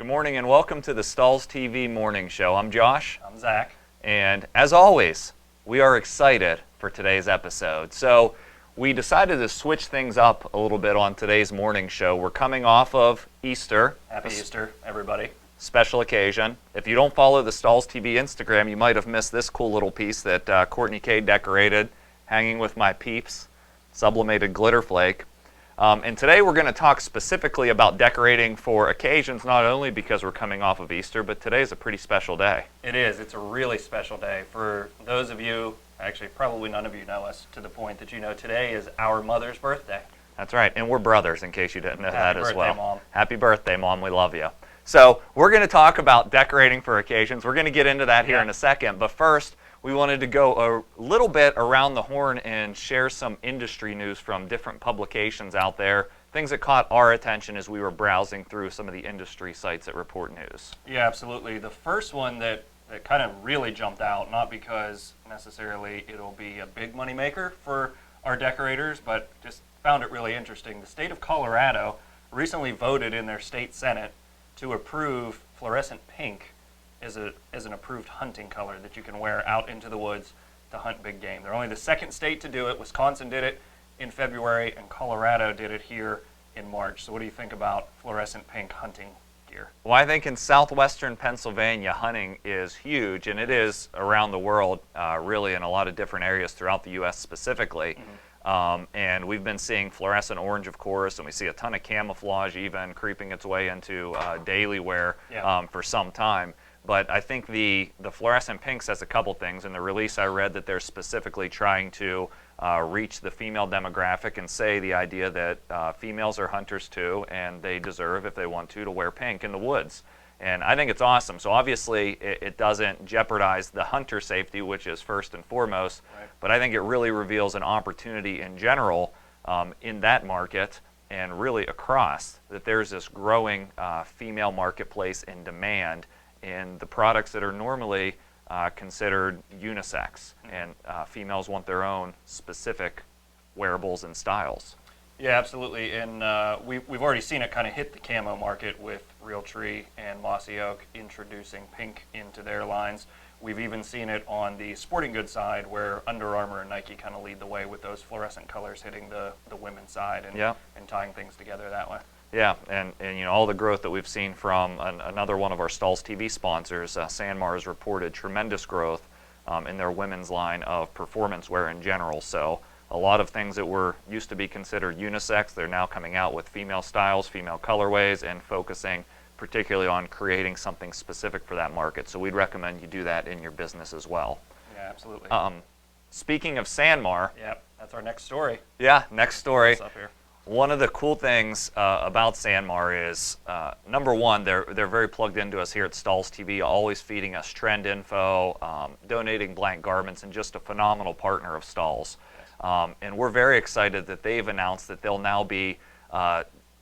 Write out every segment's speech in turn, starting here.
Good morning and welcome to the Stahls TV Morning Show. I'm Josh. I'm Zach. And as always, we are excited for today's episode. So we decided to switch things up a little bit on today's morning show. We're coming off of Easter. Happy Easter, everybody. Special occasion. If you don't follow the Stahls TV Instagram, you might have missed this cool little piece that Courtney K decorated, hanging with my peeps, sublimated glitter flake. And today we're going to talk specifically about decorating for occasions, not only because we're coming off of Easter, but today's a pretty special day. It is. It's a really special day. For those of you, actually probably none of you know us to the point that you know today is our mother's birthday. That's right, and we're brothers in case you didn't know that as well. Happy birthday, Mom. Happy birthday, Mom. We love you. So we're going to talk about decorating for occasions. We're going to get into that here in a second, but first we wanted to go a little bit around the horn and share some industry news from different publications out there, things that caught our attention as we were browsing through some of the industry sites that report news. Yeah, absolutely. The first one that kind of really jumped out, not because necessarily it'll be a big money maker for our decorators, but just found it really interesting. The state of Colorado recently voted in their state senate to approve fluorescent pink as an approved hunting color that you can wear out into the woods to hunt big game. They're only the second state to do it. Wisconsin did it in February, and Colorado did it here in March. So what do you think about fluorescent pink hunting gear? Well, I think in southwestern Pennsylvania, hunting is huge, and it is around the world, really in a lot of different areas throughout the U.S. specifically. And we've been seeing fluorescent orange, of course, and we see a ton of camouflage even creeping its way into daily wear for some time. But I think the fluorescent pink says a couple things. In the release I read that they're specifically trying to reach the female demographic and say the idea that females are hunters too, and they deserve, if they want to wear pink in the woods. And I think it's awesome. So obviously it doesn't jeopardize the hunter safety, which is first and foremost, but I think it really reveals an opportunity in general in that market and really across, that there's this growing female marketplace in demand in the products that are normally considered unisex, and females want their own specific wearables and styles. Yeah, absolutely, and we've already seen it kind of hit the camo market with Realtree and Mossy Oak introducing pink into their lines. We've even seen it on the sporting goods side where Under Armour and Nike kind of lead the way with those fluorescent colors hitting the women's side and tying things together that way. Yeah, and you know, all the growth that we've seen from another one of our Stahls TV sponsors, Sanmar, has reported tremendous growth in their women's line of performance wear in general. So a lot of things that were used to be considered unisex, they're now coming out with female styles, female colorways, and focusing particularly on creating something specific for that market. So we'd recommend you do that in your business as well. Yeah, absolutely. Speaking of Sanmar. Yep, that's our next story. Yeah, next story. What's up here? One of the cool things about Sanmar is, number one, they're very plugged into us here at Stahls TV, always feeding us trend info, donating blank garments, and just a phenomenal partner of Stahls. And we're very excited that they've announced that they'll now be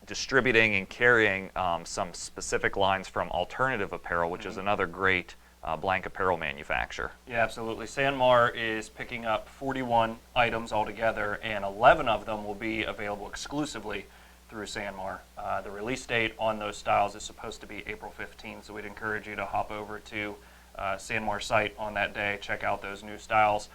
distributing and carrying some specific lines from Alternative Apparel, which is another great blank apparel manufacturer. Yeah, absolutely. Sanmar is picking up 41 items altogether, and 11 of them will be available exclusively through Sanmar. The release date on those styles is supposed to be April 15th, so we'd encourage you to hop over to Sanmar's site on that day, check out those new styles.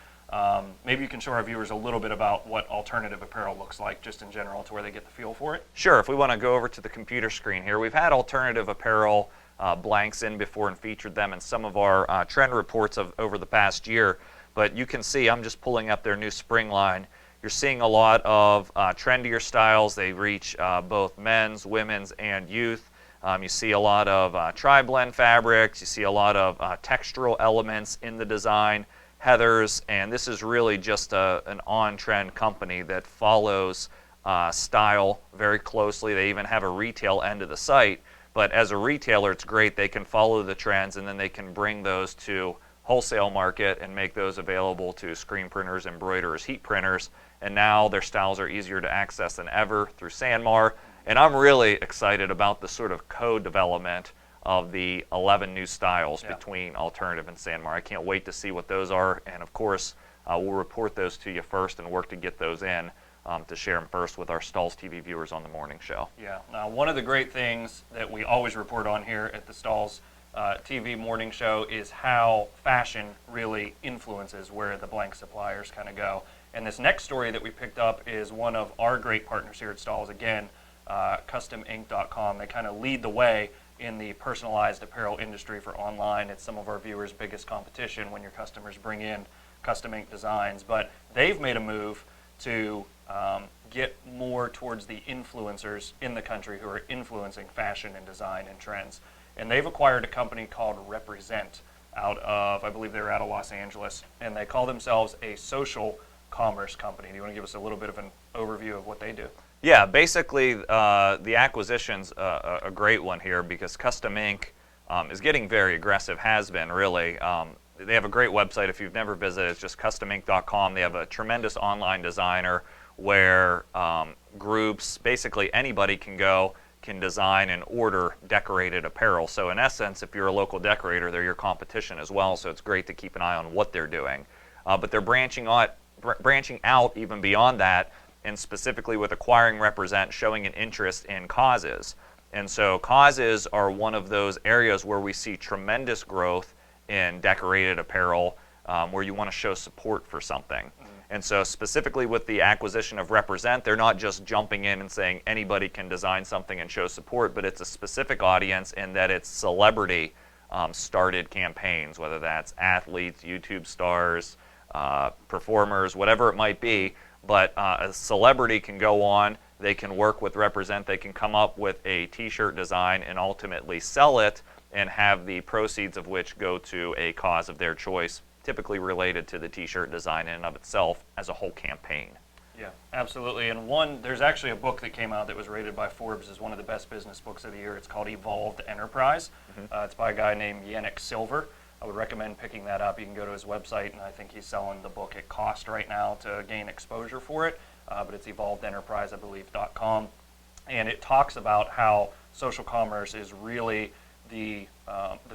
Maybe you can show our viewers a little bit about what Alternative Apparel looks like, just in general, to where they get the feel for it. Sure. If we want to go over to the computer screen here, we've had Alternative Apparel blanks in before and featured them in some of our trend reports over the past year. But you can see, I'm just pulling up their new spring line. You're seeing a lot of trendier styles. They reach both men's, women's, and youth. You see a lot of tri-blend fabrics. You see a lot of textural elements in the design, heathers, and this is really just an on-trend company that follows style very closely. They even have a retail end of the site. But as a retailer, it's great. They can follow the trends, and then they can bring those to wholesale market and make those available to screen printers, embroiderers, heat printers. And now their styles are easier to access than ever through Sanmar. And I'm really excited about the sort of co-development of the 11 new styles between Alternative and Sanmar. I can't wait to see what those are. And of course, we'll report those to you first and work to get those in to share them first with our Stahls TV viewers on the morning show. Yeah. Now, one of the great things that we always report on here at the Stahls TV Morning Show is how fashion really influences where the blank suppliers kind of go. And this next story that we picked up is one of our great partners here at Stahls, again, CustomInk.com. They kind of lead the way in the personalized apparel industry for online. It's some of our viewers' biggest competition when your customers bring in custom ink designs. But they've made a move to get more towards the influencers in the country who are influencing fashion and design and trends. And they've acquired a company called Represent out of, I believe they're out of Los Angeles, and they call themselves a social commerce company. Do you want to give us a little bit of an overview of what they do? Yeah, basically the acquisition's a great one here because Custom Ink is getting very aggressive, has been really. They have a great website. If you've never visited, it's just CustomInk.com. They have a tremendous online designer where groups, basically anybody can go, can design and order decorated apparel. So in essence, if you're a local decorator, they're your competition as well, so it's great to keep an eye on what they're doing. But they're branching out even beyond that, and specifically with acquiring Represent, showing an interest in causes. And so causes are one of those areas where we see tremendous growth in decorated apparel, where you want to show support for something. And so specifically with the acquisition of Represent, they're not just jumping in and saying anybody can design something and show support, but it's a specific audience in that it's celebrity started campaigns, whether that's athletes, YouTube stars, performers, whatever it might be. But a celebrity can go on, they can work with Represent, they can come up with a t-shirt design and ultimately sell it and have the proceeds of which go to a cause of their choice, typically related to the t-shirt design in and of itself as a whole campaign. Yeah, absolutely. And there's actually a book that came out that was rated by Forbes as one of the best business books of the year. It's called Evolved Enterprise. It's by a guy named Yannick Silver. I would recommend picking that up. You can go to his website, and I think he's selling the book at cost right now to gain exposure for it. But it's evolvedenterprise, I believe, .com. And it talks about how social commerce is really the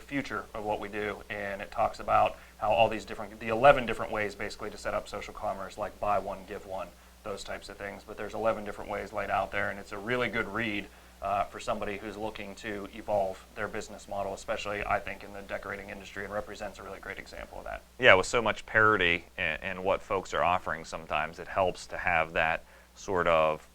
future of what we do. And it talks about how all these the 11 different ways basically to set up social commerce, like buy one, give one, those types of things. But there's 11 different ways laid out there, and it's a really good read for somebody who's looking to evolve their business model, especially, I think, in the decorating industry, and Represent's a really great example of that. Yeah, with so much parity in what folks are offering sometimes, it helps to have that sort of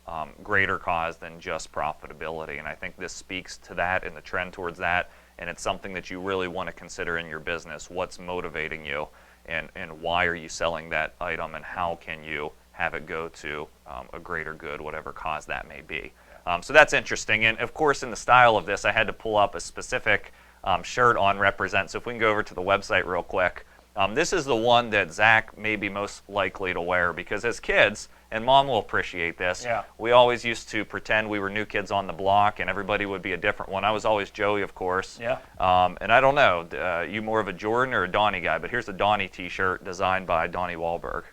greater cause than just profitability. And I think this speaks to that and the trend towards that, and it's something that you really want to consider in your business. What's motivating you, and why are you selling that item, and how can you have it go to a greater good, whatever cause that may be. So that's interesting. And of course, in the style of this, I had to pull up a specific shirt on Represent. So if we can go over to the website real quick. This is the one that Zach may be most likely to wear, because as kids, and Mom will appreciate this, we always used to pretend we were new kids on the block and everybody would be a different one. I was always Joey, of course. Yeah. And I don't know, you more of a Jordan or a Donnie guy, but here's the Donnie t-shirt designed by Donnie Wahlberg.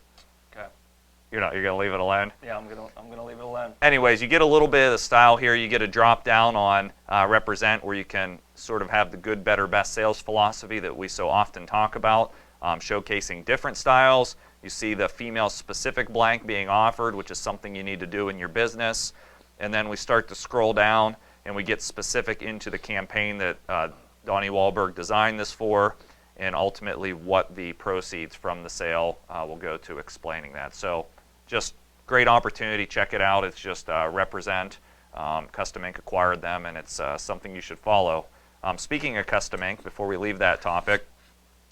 You're gonna leave it alone? Yeah, I'm gonna leave it alone. Anyways, you get a little bit of the style here. You get a drop down on Represent, where you can sort of have the good, better, best sales philosophy that we so often talk about, showcasing different styles. You see the female specific blank being offered, which is something you need to do in your business. And then we start to scroll down and we get specific into the campaign that Donnie Wahlberg designed this for, and ultimately what the proceeds from the sale will go to, explaining that. So just great opportunity. Check it out. It's just Represent. Custom Ink acquired them, and it's something you should follow. Speaking of Custom Ink, before we leave that topic,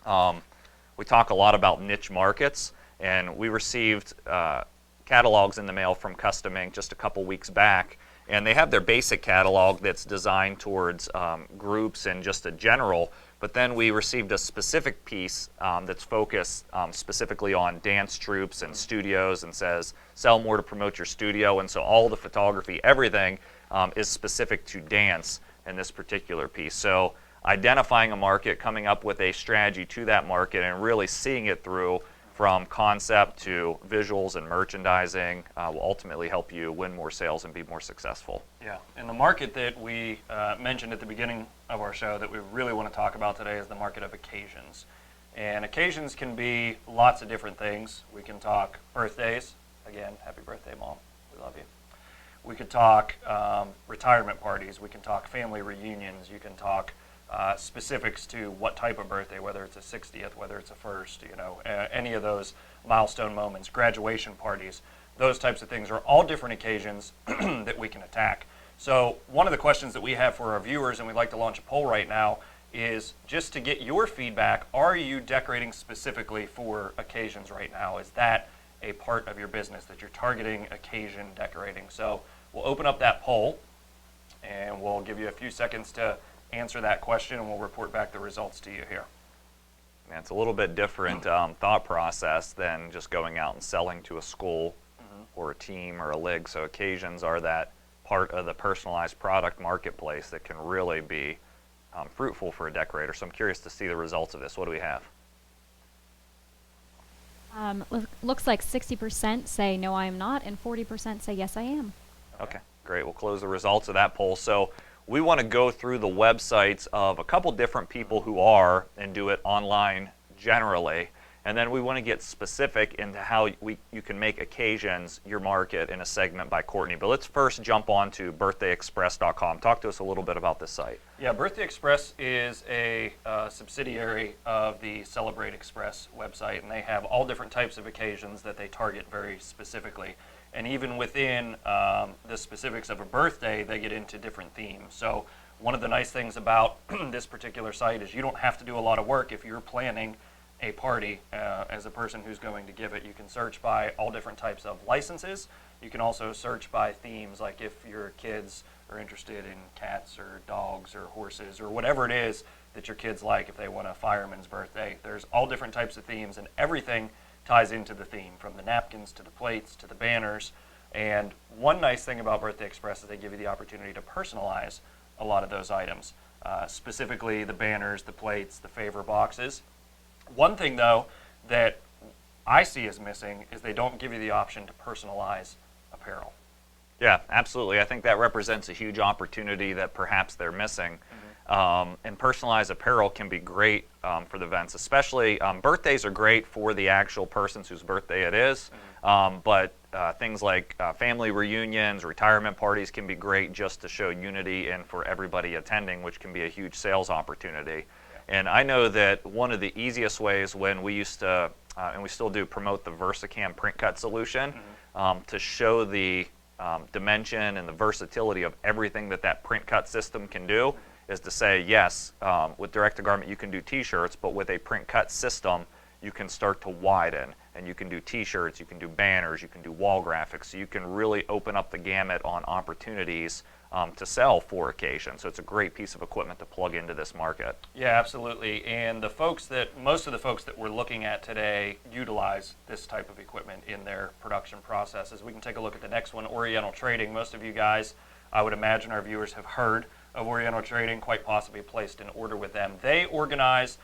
we talk a lot about niche markets, and we received catalogs in the mail from Custom Ink just a couple weeks back, and they have their basic catalog that's designed towards groups and just a general. But then we received a specific piece that's focused specifically on dance troupes and studios, and says, sell more to promote your studio. And so all the photography, everything is specific to dance in this particular piece. So identifying a market, coming up with a strategy to that market, and really seeing it through from concept to visuals and merchandising will ultimately help you win more sales and be more successful. Yeah, and the market that we mentioned at the beginning of our show that we really want to talk about today is the market of occasions. And occasions can be lots of different things. We can talk birthdays, Again, happy birthday, Mom. We love you. We could talk retirement parties. We can talk family reunions. You can talk specifics to what type of birthday, whether it's a 60th, whether it's a first, any of those milestone moments, graduation parties. Those types of things are all different occasions that we can attack. So one of the questions that we have for our viewers, and we'd like to launch a poll right now, is just to get your feedback. Are you decorating specifically for occasions right now? Is that a part of your business that you're targeting occasion decorating? So we'll open up that poll and we'll give you a few seconds to answer that question, and we'll report back the results to you here. And it's a little bit different thought process than just going out and selling to a school or a team or a league. So occasions are that part of the personalized product marketplace that can really be fruitful for a decorator. So I'm curious to see the results of this. What do we have? Looks like 60% say no, I am not, and 40% say yes, I am. Okay, great. We'll close the results of that poll. So we want to go through the websites of a couple different people who are and do it online generally, and then we want to get specific into how you can make occasions your market in a segment by Courtney. But let's first jump on to birthdayexpress.com. Talk to us a little bit about this site. Yeah, Birthday Express is a subsidiary of the Celebrate Express website, and they have all different types of occasions that they target very specifically. And even within the specifics of a birthday, they get into different themes. So one of the nice things about this particular site is you don't have to do a lot of work if you're planning a party as a person who's going to give it. You can search by all different types of licenses. You can also search by themes, like if your kids are interested in cats or dogs or horses or whatever it is that your kids like. If they want a fireman's birthday, there's all different types of themes, and everything ties into the theme, from the napkins to the plates to the banners. And one nice thing about Birthday Express is they give you the opportunity to personalize a lot of those items, specifically the banners, the plates, the favor boxes. One thing, though, that I see as missing is they don't give you the option to personalize apparel. Yeah, absolutely. I think that represents a huge opportunity that perhaps they're missing. And personalized apparel can be great for the events, especially birthdays are great for the actual persons whose birthday it is. But things like family reunions, retirement parties can be great just to show unity and for everybody attending, which can be a huge sales opportunity. And I know that one of the easiest ways when we used to, and we still do, promote the VersaCam print cut solution to show the dimension and the versatility of everything that print cut system can do, is to say, yes, with direct-to-garment you can do t-shirts, but with a print cut system you can start to widen, and you can do t-shirts, you can do banners, you can do wall graphics, so you can really open up the gamut on opportunities to sell for occasions. So it's a great piece of equipment to plug into this market. Yeah, absolutely. And most of the folks that we're looking at today utilize this type of equipment in their production processes. We can take a look at the next one, Oriental Trading. Most of you guys, I would imagine our viewers, have heard of Oriental Trading, quite possibly placed an order with them. They organize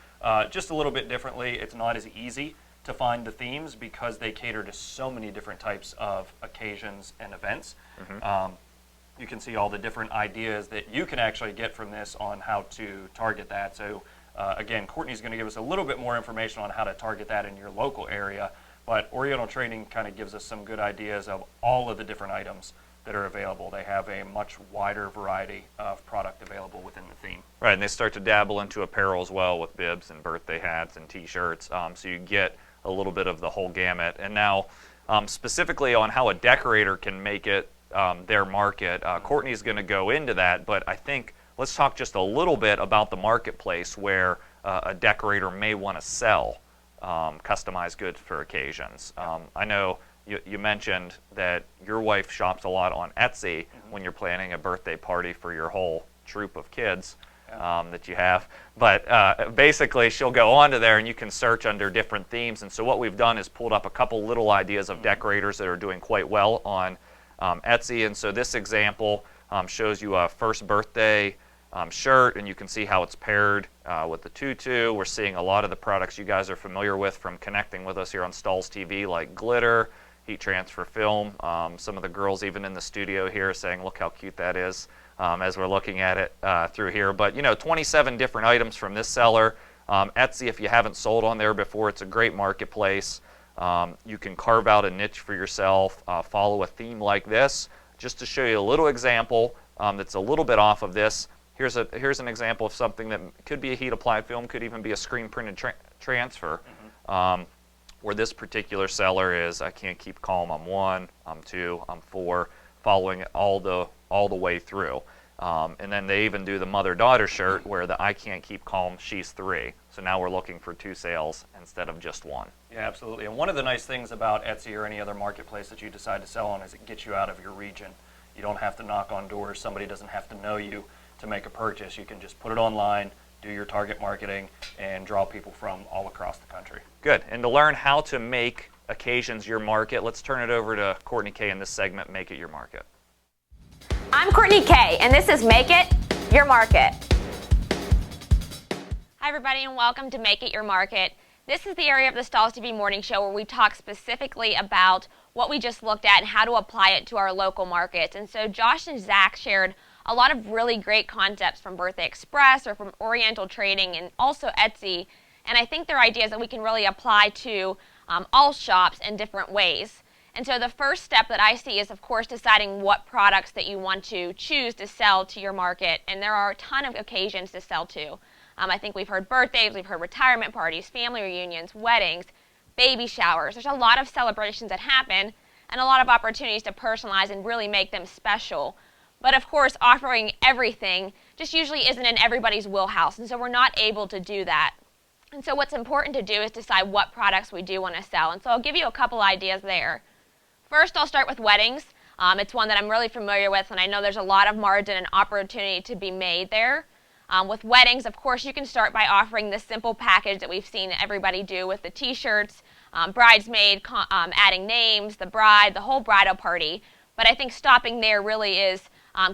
just a little bit differently. It's not as easy to find the themes because they cater to so many different types of occasions and events. You can see all the different ideas that you can actually get from this on how to target that. So again, Courtney's going to give us a little bit more information on how to target that in your local area, but Oriental Trading kind of gives us some good ideas of all of the different items that are available. They have a much wider variety of product available within the theme. Right, and they start to dabble into apparel as well with bibs and birthday hats and t-shirts, so you get a little bit of the whole gamut. And now specifically on how a decorator can make it their market, Courtney's going to go into that, but I think let's talk just a little bit about the marketplace where a decorator may want to sell customized goods for occasions. I know you mentioned that your wife shops a lot on Etsy when you're planning a birthday party for your whole troop of kids that you have. But basically, she'll go onto there and you can search under different themes. And so what we've done is pulled up a couple little ideas of decorators that are doing quite well on Etsy. And so this example shows you a first birthday shirt, and you can see how it's paired with the tutu. We're seeing a lot of the products you guys are familiar with from connecting with us here on Stahls TV, like glitter, heat transfer film. Some of the girls even in the studio here saying, look how cute that is, as we're looking at it through here. But 27 different items from this seller. Etsy, if you haven't sold on there before, it's a great marketplace. You can carve out a niche for yourself, follow a theme like this. Just to show you a little example that's a little bit off of this, here's an example of something that could be a heat applied film, could even be a screen printed transfer. Where this particular seller is, I can't keep calm, I'm 1, I'm 2, I'm 4, following it all the way through. And then they even do the mother-daughter shirt where the I can't keep calm, she's 3. So now we're looking for 2 sales instead of just 1. Yeah, absolutely. And one of the nice things about Etsy or any other marketplace that you decide to sell on is it gets you out of your region. You don't have to knock on doors. Somebody doesn't have to know you to make a purchase. You can just put it online, do your target marketing, and draw people from all across the country. Good. And to learn how to make occasions your market, let's turn it over to Courtney K in this segment, Make It Your Market. I'm Courtney K, and this is Make It Your Market. Hi, everybody, and welcome to Make It Your Market. This is the area of the Stahls TV Morning Show where we talk specifically about what we just looked at and how to apply it to our local markets. And so Josh and Zach shared a lot of really great concepts from Birthday Express or from Oriental Trading and also Etsy. And I think they're ideas that we can really apply to all shops in different ways. And so the first step that I see is, of course, deciding what products that you want to choose to sell to your market. And there are a ton of occasions to sell to. I think we've heard birthdays, we've heard retirement parties, family reunions, weddings, baby showers. There's a lot of celebrations that happen and a lot of opportunities to personalize and really make them special. But of course, offering everything just usually isn't in everybody's wheelhouse, and so we're not able to do that. And so what's important to do is decide what products we do want to sell. And so I'll give you a couple ideas there. First, I'll start with weddings. It's one that I'm really familiar with, and I know there's a lot of margin and opportunity to be made there. With weddings, of course, you can start by offering the simple package that we've seen everybody do with the t-shirts, bridesmaid, adding names, the bride, the whole bridal party. But I think stopping there really is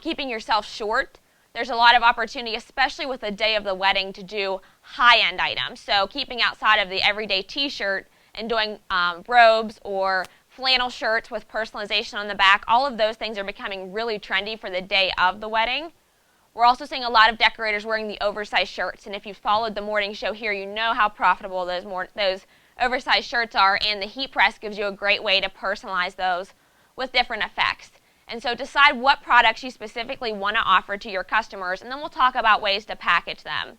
keeping yourself short. There's a lot of opportunity, especially with the day of the wedding, to do high-end items. So keeping outside of the everyday t-shirt and doing robes or flannel shirts with personalization on the back, all of those things are becoming really trendy for the day of the wedding. We're also seeing a lot of decorators wearing the oversized shirts, and if you've followed the morning show here, you know how profitable those oversized shirts are, and the heat press gives you a great way to personalize those with different effects. And so decide what products you specifically want to offer to your customers, and then we'll talk about ways to package them.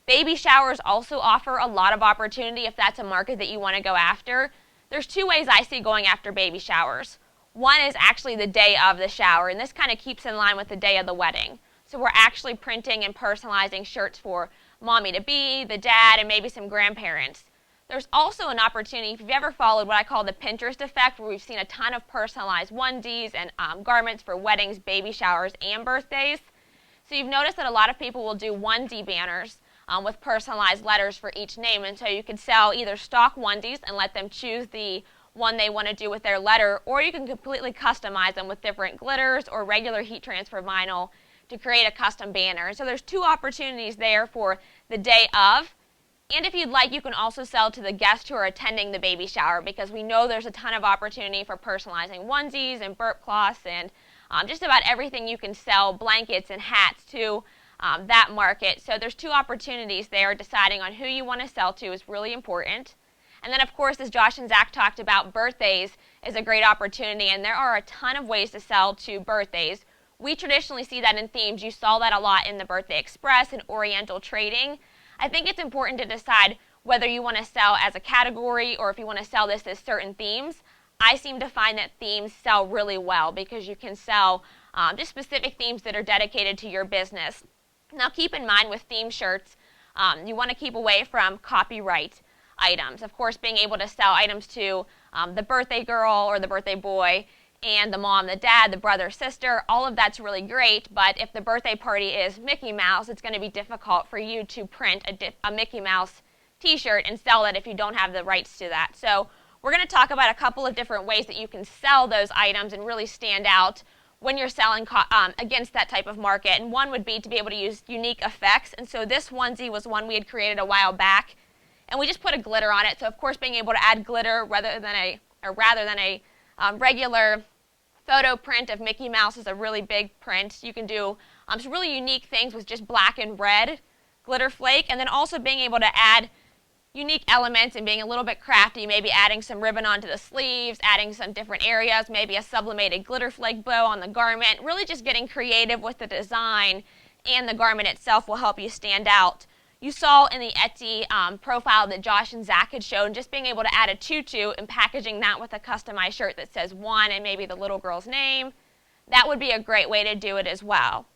Baby showers also offer a lot of opportunity if that's a market that you want to go after. There's 2 ways I see going after baby showers. One is actually the day of the shower, and this kind of keeps in line with the day of the wedding. So we're actually printing and personalizing shirts for mommy-to-be, the dad, and maybe some grandparents. There's also an opportunity, if you've ever followed what I call the Pinterest effect, where we've seen a ton of personalized onesies and garments for weddings, baby showers, and birthdays. So you've noticed that a lot of people will do onesie banners with personalized letters for each name. And so you could sell either stock onesies and let them choose the one they want to do with their letter, or you can completely customize them with different glitters or regular heat transfer vinyl to create a custom banner. So there's 2 opportunities there for the day of. And if you'd like, you can also sell to the guests who are attending the baby shower, because we know there's a ton of opportunity for personalizing onesies and burp cloths and just about everything you can sell, blankets and hats to that market. So there's 2 opportunities there. Deciding on who you want to sell to is really important. And then, of course, as Josh and Zach talked about, birthdays is a great opportunity, and there are a ton of ways to sell to birthdays. We traditionally see that in themes. You saw that a lot in the Birthday Express and Oriental Trading. I think it's important to decide whether you want to sell as a category or if you want to sell this as certain themes. I seem to find that themes sell really well because you can sell just specific themes that are dedicated to your business. Now keep in mind with theme shirts, you want to keep away from copyright items. Of course, being able to sell items to the birthday girl or the birthday boy and the mom, the dad, the brother, sister, all of that's really great, but if the birthday party is Mickey Mouse, it's going to be difficult for you to print a Mickey Mouse t-shirt and sell it if you don't have the rights to that. So we're going to talk about a couple of different ways that you can sell those items and really stand out when you're selling against that type of market. And one would be to be able to use unique effects. And so this onesie was one we had created a while back, and we just put a glitter on it. So of course, being able to add glitter rather than a regular photo print of Mickey Mouse is a really big print. You can do some really unique things with just black and red glitter flake, and then also being able to add unique elements and being a little bit crafty, maybe adding some ribbon onto the sleeves, adding some different areas, maybe a sublimated glitter flake bow on the garment. Really just getting creative with the design and the garment itself will help you stand out. You saw in the Etsy profile that Josh and Zach had shown, just being able to add a tutu and packaging that with a customized shirt that says one and maybe the little girl's name. That would be a great way to do it as well.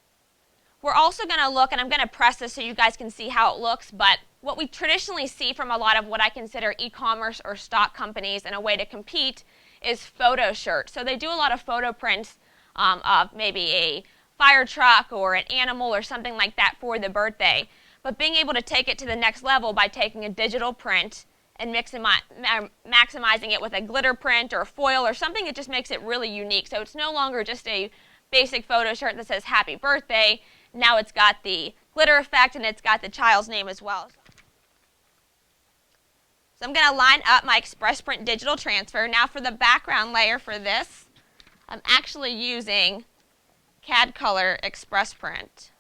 We're also going to look, and I'm going to press this so you guys can see how it looks, but what we traditionally see from a lot of what I consider e-commerce or stock companies and a way to compete is photo shirts. So they do a lot of photo prints of maybe a fire truck or an animal or something like that for the birthday. But being able to take it to the next level by taking a digital print and maximizing it with a glitter print or foil or something that just makes it really unique. So it's no longer just a basic photo shirt that says happy birthday. Now it's got the glitter effect and it's got the child's name as well. So I'm going to line up my Express Print digital transfer. Now for the background layer for this, I'm actually using CAD Color Express Print.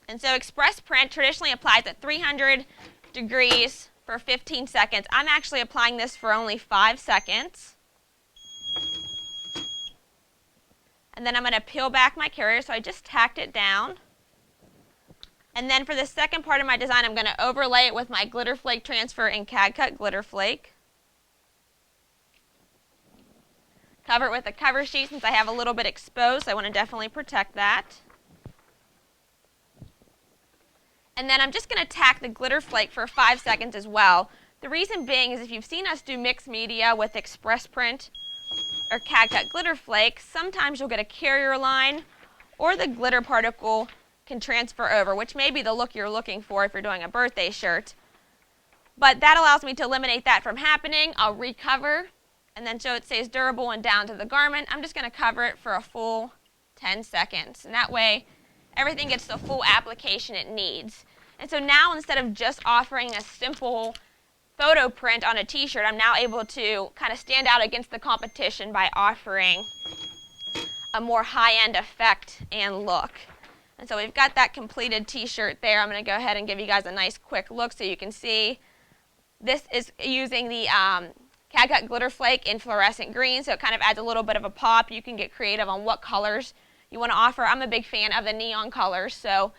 And so Express Print traditionally applies at 300 degrees for 15 seconds. I'm actually applying this for only 5 seconds. And then I'm going to peel back my carrier, so I just tacked it down. And then for the second part of my design, I'm going to overlay it with my glitter flake transfer in CAD Cut Glitter Flake. Cover it with a cover sheet since I have a little bit exposed, so I want to definitely protect that. And then I'm just going to tack the glitter flake for 5 seconds as well. The reason being is if you've seen us do mixed media with Express Print or CAD Cut Glitter Flake, sometimes you'll get a carrier line or the glitter particle can transfer over, which may be the look you're looking for if you're doing a birthday shirt. But that allows me to eliminate that from happening. I'll recover, and then so it stays durable and down to the garment. I'm just going to cover it for a full 10 seconds. And that way, everything gets the full application it needs. And so now instead of just offering a simple photo print on a t-shirt, I'm now able to kind of stand out against the competition by offering a more high-end effect and look. And so we've got that completed t-shirt there. I'm going to go ahead and give you guys a nice quick look so you can see. This is using the CAD Cut Glitter Flake in fluorescent green, so it kind of adds a little bit of a pop. You can get creative on what colors you want to offer. I'm a big fan of the neon colors, so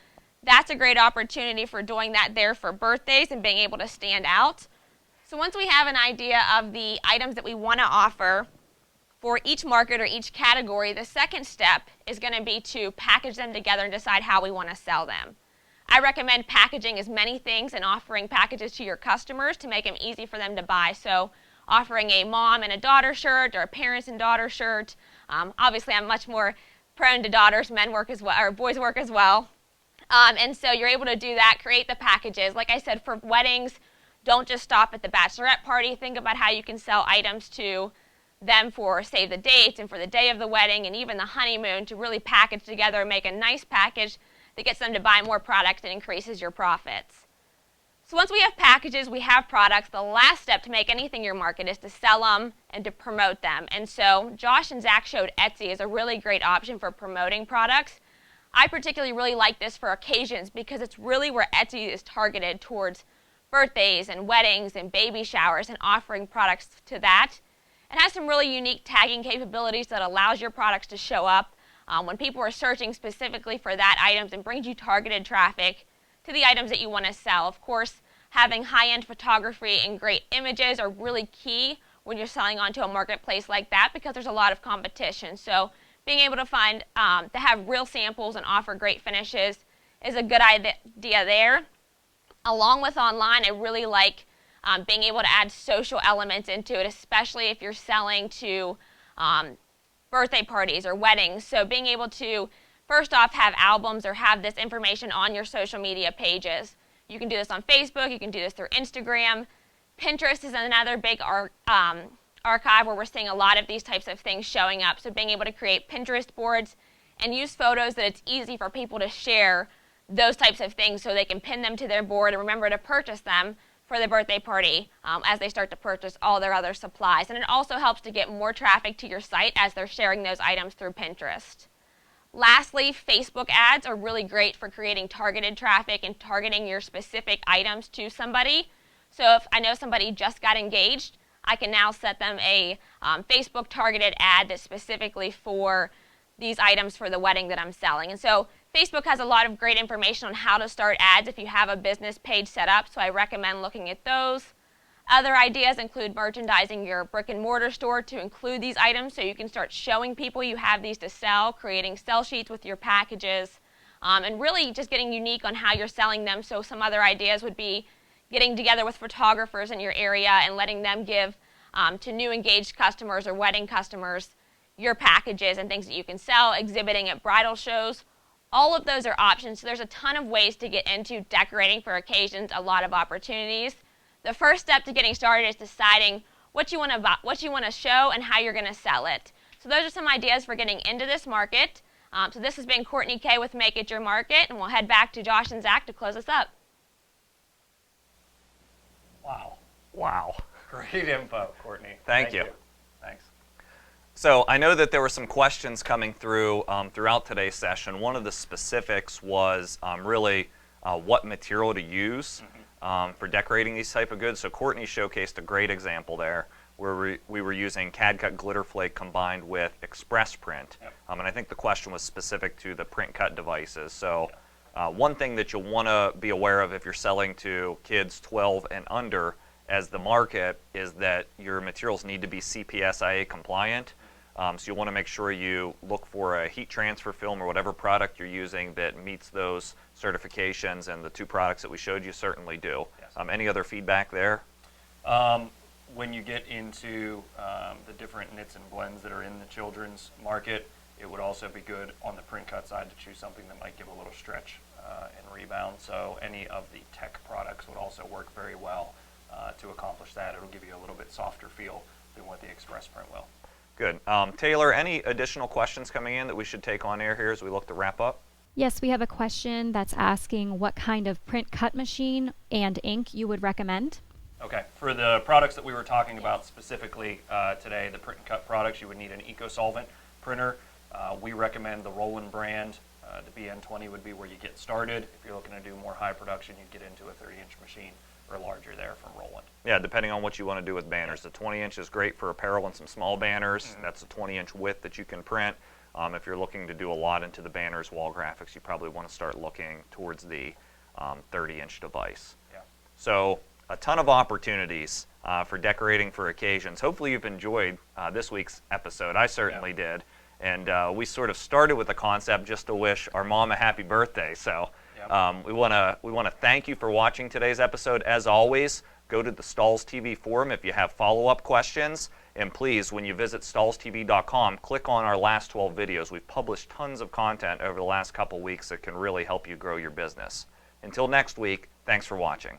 that's a great opportunity for doing that there for birthdays and being able to stand out. So once we have an idea of the items that we want to offer for each market or each category, the second step is going to be to package them together and decide how we want to sell them. I recommend packaging as many things and offering packages to your customers to make them easy for them to buy. So offering a mom and a daughter shirt or a parents and daughter shirt. Obviously, I'm much more prone to daughters, men work as well, or boys work as well. And so you're able to do that, create the packages. Like I said, for weddings, don't just stop at the bachelorette party. Think about how you can sell items to them for save the dates and for the day of the wedding and even the honeymoon to really package together and make a nice package that gets them to buy more products and increases your profits. So once we have packages, we have products, the last step to make anything your market is to sell them and to promote them. And so Josh and Zach showed Etsy as a really great option for promoting products. I particularly really like this for occasions because it's really where Etsy is targeted towards birthdays and weddings and baby showers and offering products to that. It has some really unique tagging capabilities that allows your products to show up when people are searching specifically for that items and brings you targeted traffic to the items that you want to sell. Of course, having high-end photography and great images are really key when you're selling onto a marketplace like that because there's a lot of competition. So being able to find, to have real samples and offer great finishes is a good idea there. Along with online, I really like being able to add social elements into it, especially if you're selling to birthday parties or weddings. So being able to, first off, have albums or have this information on your social media pages. You can do this on Facebook, you can do this through Instagram. Pinterest is another big archive where we're seeing a lot of these types of things showing up. So being able to create Pinterest boards and use photos that it's easy for people to share those types of things so they can pin them to their board and remember to purchase them for the birthday party as they start to purchase all their other supplies. And it also helps to get more traffic to your site as they're sharing those items through Pinterest. Lastly, Facebook ads are really great for creating targeted traffic and targeting your specific items to somebody. So if I know somebody just got engaged, I can now set them a Facebook targeted ad that's specifically for these items for the wedding that I'm selling. And so Facebook has a lot of great information on how to start ads if you have a business page set up, so I recommend looking at those. Other ideas include merchandising your brick and mortar store to include these items so you can start showing people you have these to sell, creating sell sheets with your packages, and really just getting unique on how you're selling them. So some other ideas would be getting together with photographers in your area and letting them give to new engaged customers or wedding customers your packages and things that you can sell, exhibiting at bridal shows. All of those are options. So there's a ton of ways to get into decorating for occasions, a lot of opportunities. The first step to getting started is deciding what you want to show and how you're going to sell it. So those are some ideas for getting into this market. So this has been Courtney K with Make It Your Market, and we'll head back to Josh and Zach to close us up. Wow. Wow. Great info, Courtney. Thank you. Thanks. So I know that there were some questions coming through throughout today's session. One of the specifics was really what material to use for decorating these type of goods. So Courtney showcased a great example there where we were using CAD cut glitter flake combined with express print. Yep. And I think the question was specific to the print cut devices. So one thing that you'll want to be aware of if you're selling to kids 12 and under as the market is that your materials need to be CPSIA compliant. So you'll want to make sure you look for a heat transfer film or whatever product you're using that meets those certifications, and the two products that we showed you certainly do. Yes. Any other feedback there? When you get into the different knits and blends that are in the children's market, it would also be good on the print cut side to choose something that might give a little stretch and rebound. So any of the tech products would also work very well to accomplish that. It'll give you a little bit softer feel than what the express print will. Good. Taylor, any additional questions coming in that we should take on air here as we look to wrap up? Yes, we have a question that's asking what kind of print cut machine and ink you would recommend. Okay, for the products that we were talking about specifically today, the print and cut products, you would need an eco-solvent printer. We recommend the Roland brand. The BN20 would be where you get started. If you're looking to do more high production, you'd get into a 30-inch machine or larger there from Roland. Yeah, depending on what you want to do with banners. The 20-inch is great for apparel and some small banners. That's a 20-inch width that you can print. If you're looking to do a lot into the banners, wall graphics, you probably want to start looking towards the 30-inch device. Yeah. So a ton of opportunities for decorating for occasions. Hopefully you've enjoyed this week's episode. I certainly did. And we sort of started with the concept just to wish our mom a happy birthday. So we want to thank you for watching today's episode. As always, go to the Stahls TV forum if you have follow-up questions. And please, when you visit stahlstv.com, click on our last 12 videos. We've published tons of content over the last couple weeks that can really help you grow your business. Until next week, thanks for watching.